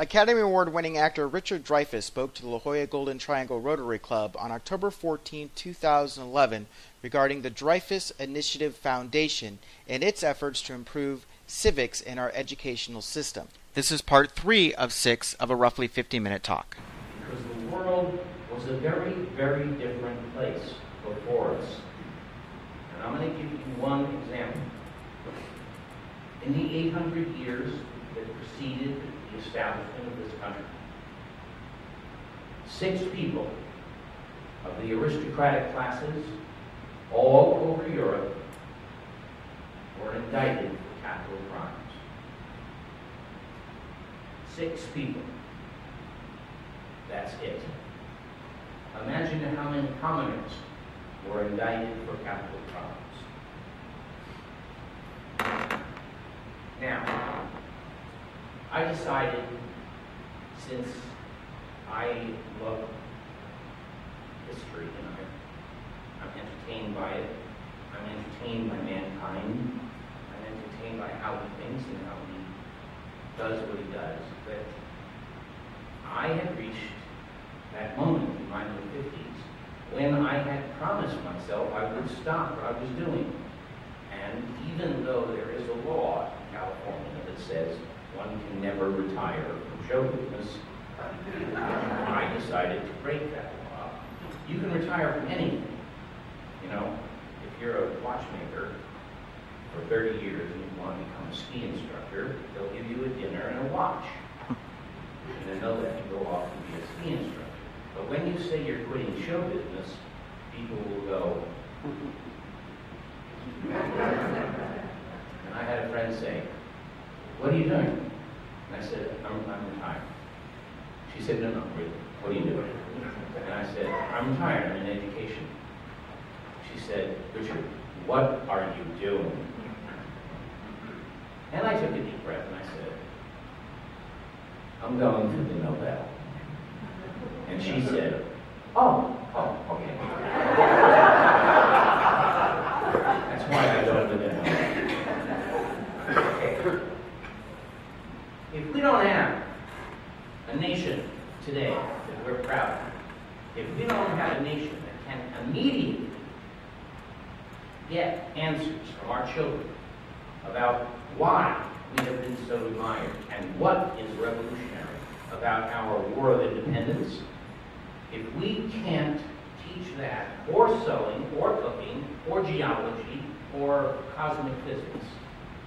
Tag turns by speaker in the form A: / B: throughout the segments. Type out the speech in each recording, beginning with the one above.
A: Academy Award-winning actor Richard Dreyfuss spoke to the LaJolla Golden Triangle Rotary Club on October 14, 2011 regarding the Dreyfuss Initiative Foundation and its efforts to improve civics in our educational system. This is part 3 of 6 of a roughly 50-minute talk.
B: Because the world was a very, very different place before us. And I'm going to give you one example. In the 800 years that preceded the establishment of this country, 6 people of the aristocratic classes all over Europe were indicted for capital crimes. 6 people. That's it. Imagine how many commoners were indicted for capital crimes. Now, I decided, since I love history and I'm entertained by it, I'm entertained by mankind, I'm entertained by how he thinks and how he does what he does, that I had reached that moment in my mid-50s when I had promised myself I would stop what I was doing. And even though there is a law in California that says one can never retire from show business, I decided to break that law. You can retire from anything. You know, if you're a watchmaker for 30 years and you want to become a ski instructor, they'll give you a dinner and a watch. And then they'll let you go off and be a ski instructor. But when you say you're quitting show business, people will go. And I had a friend say, "What are you doing?" And I said, I'm retired. She said, no, really, what are you doing? And I said, I'm retired, I'm in education. She said, Richard, what are you doing? And I took a deep breath and I said, I'm going to the Nobel. And she said, oh, okay. That's why I don't live in Nobel. Okay. If we don't have a nation today that we're proud of, if we don't have a nation that can immediately get answers from our children about why we have been so admired and what is revolutionary about our war of independence, if we can't teach that, or sewing, or cooking, or geology, or cosmic physics,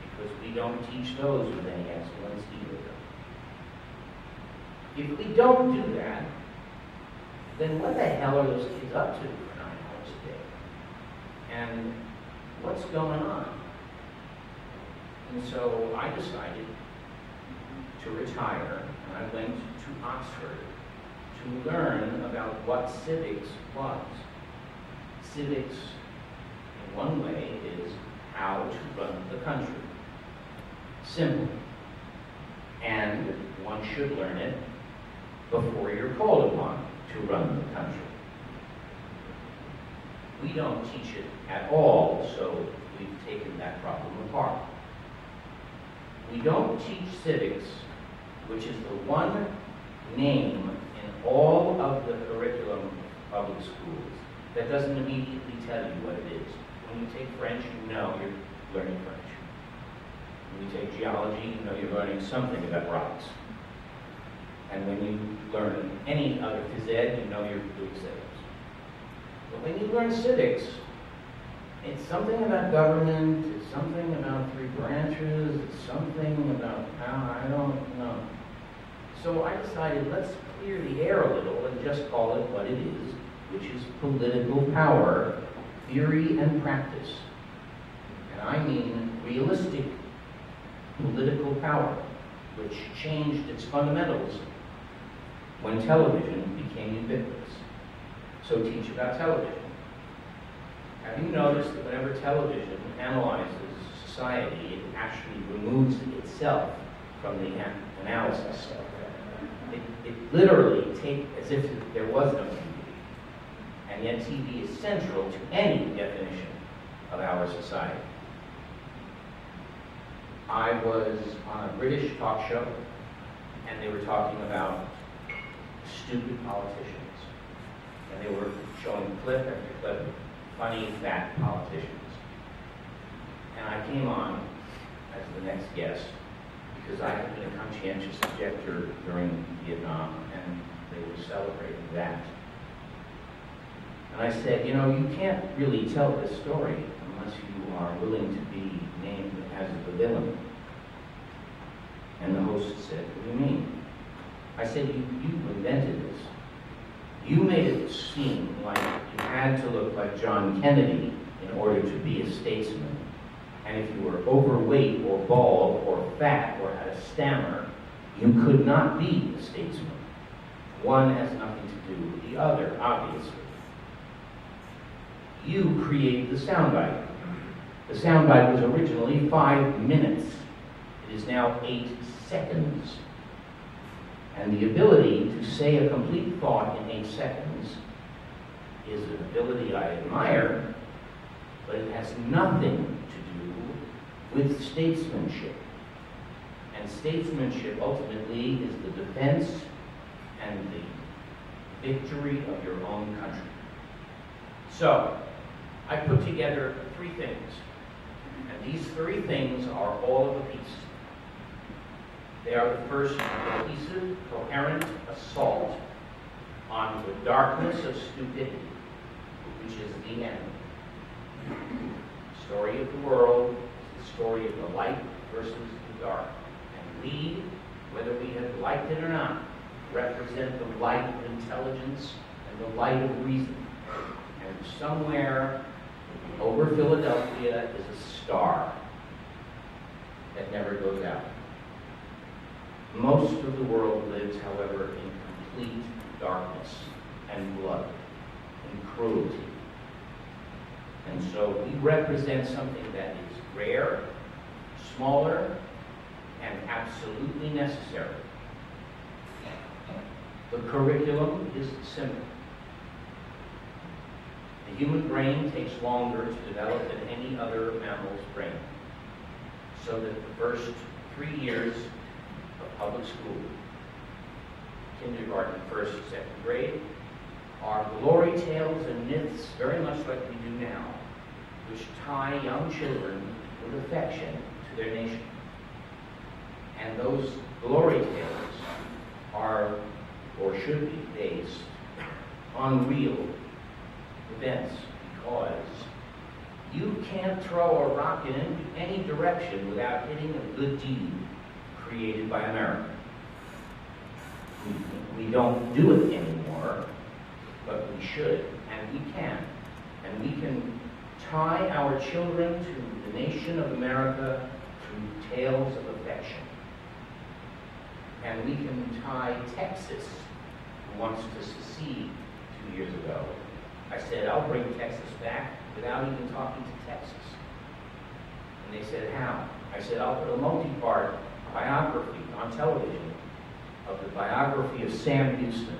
B: because we don't teach those with any excellence either. If we don't do that, then what the hell are those kids up to for 9 hours a day? And what's going on? And so I decided to retire, and I went to Oxford to learn about what civics was. Civics, in one way, is how to run the country. Simple. And one should learn it before you're called upon to run the country. We don't teach it at all, so we've taken that problem apart. We don't teach civics, which is the one name in all of the curriculum of public schools that doesn't immediately tell you what it is. When you take French, you know you're learning French. When you take geology, you know you're learning something about rocks. And when you learn any other phys ed, you know you're doing civics. But when you learn civics, it's something about government, it's something about 3 branches, it's something about I don't know. So I decided, let's clear the air a little and just call it what it is, which is political power, theory and practice. And I mean realistic political power, which changed its fundamentals when television became ubiquitous. So teach about television. Have you noticed that whenever television analyzes society, it actually removes itself from the analysis? It literally takes as if there was no TV. And yet TV is central to any definition of our society. I was on a British talk show, and they were talking about stupid politicians. And they were showing clip after clip, funny, fat politicians. And I came on as the next guest because I had been a conscientious objector during Vietnam, and they were celebrating that. And I said, you know, you can't really tell this story unless you are willing to be named as the villain. And the host said, what do you mean? I said, you invented this. You made it seem like you had to look like John Kennedy in order to be a statesman. And if you were overweight or bald or fat or had a stammer, you could not be a statesman. One has nothing to do with the other, obviously. You created the soundbite. The soundbite was originally 5 minutes. It is now 8 seconds. And the ability to say a complete thought in 8 seconds is an ability I admire, but it has nothing to do with statesmanship. And statesmanship ultimately is the defense and the victory of your own country. So, I put together 3 things. And these 3 things are all of a piece. They are the first cohesive, coherent assault on the darkness of stupidity, which is the end. The story of the world is the story of the light versus the dark. And we, whether we have liked it or not, represent the light of intelligence and the light of reason. And somewhere over Philadelphia is a star that never goes out. Most of the world lives, however, in complete darkness and blood and cruelty. And so we represent something that is rare, smaller, and absolutely necessary. The curriculum is simple. The human brain takes longer to develop than any other mammal's brain. So that the first 3 years of public school, kindergarten, first, second grade, are glory tales and myths, very much like we do now, which tie young children with affection to their nation. And those glory tales are, or should be, based on real events, because you can't throw a rock in any direction without hitting a good deed created by America. We don't do it anymore, but we should, and we can. And we can tie our children to the nation of America through tales of affection. And we can tie Texas, who wants to secede 2 years ago. I said, I'll bring Texas back without even talking to Texas. And they said, how? I said, I'll put a multi-part biography on television of the biography of Sam Houston,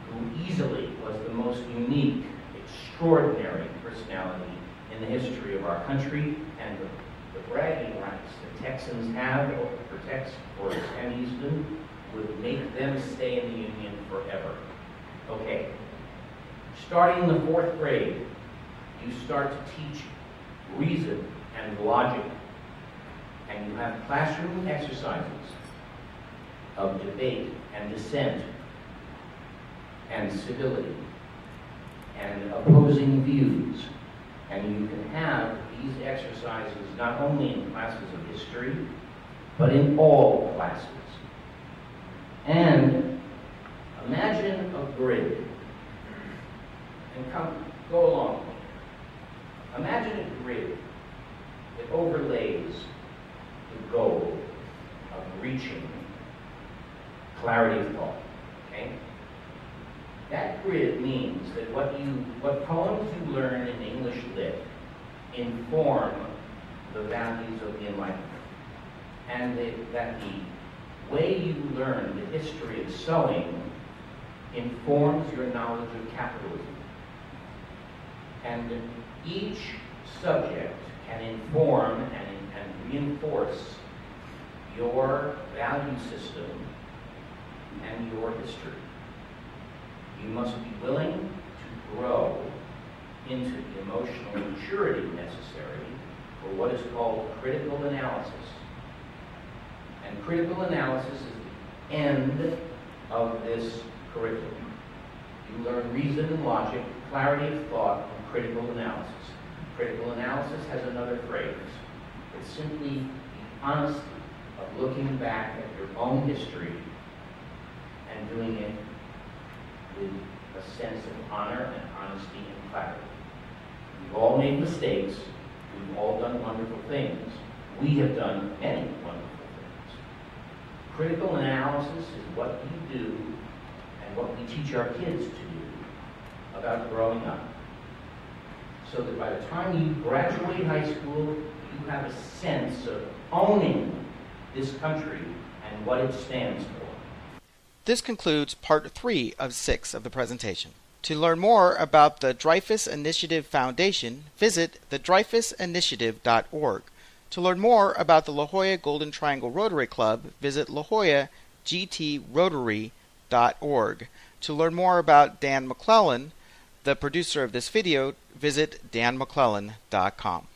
B: who easily was the most unique, extraordinary personality in the history of our country, and the bragging rights that Texans have for Sam Houston would make them stay in the Union forever. Okay. Starting in the 4th grade, you start to teach reason and logic. And you have classroom exercises of debate and dissent and civility and opposing views. And you can have these exercises not only in classes of history, but in all classes. And imagine a grid. And go along with me. Imagine a grid that overlays the goal of reaching clarity of thought. Okay? That grid means that what poems you learn in English Lit inform the values of the Enlightenment. And that the way you learn the history of sewing informs your knowledge of capitalism. And each subject can inform and reinforce your value system and your history. You must be willing to grow into the emotional maturity necessary for what is called critical analysis. And critical analysis is the end of this curriculum. You learn reason and logic, clarity of thought, and critical analysis. Critical analysis has another phrase. It's simply the honesty of looking back at your own history and doing it with a sense of honor and honesty and clarity. We've all made mistakes. We've all done wonderful things. We have done many wonderful things. Critical analysis is what you do and what we teach our kids to do about growing up. So that by the time you graduate high school, you have a sense of owning this country and what it stands for.
A: This concludes part 3 of 6 of the presentation. To learn more about the Dreyfuss Initiative Foundation, visit thedreyfussinitiative.org. To learn more about the LaJolla Golden Triangle Rotary Club, visit lajollagtrotary.org. To learn more about Dan McLellan, the producer of this video, visit danmclellan.com.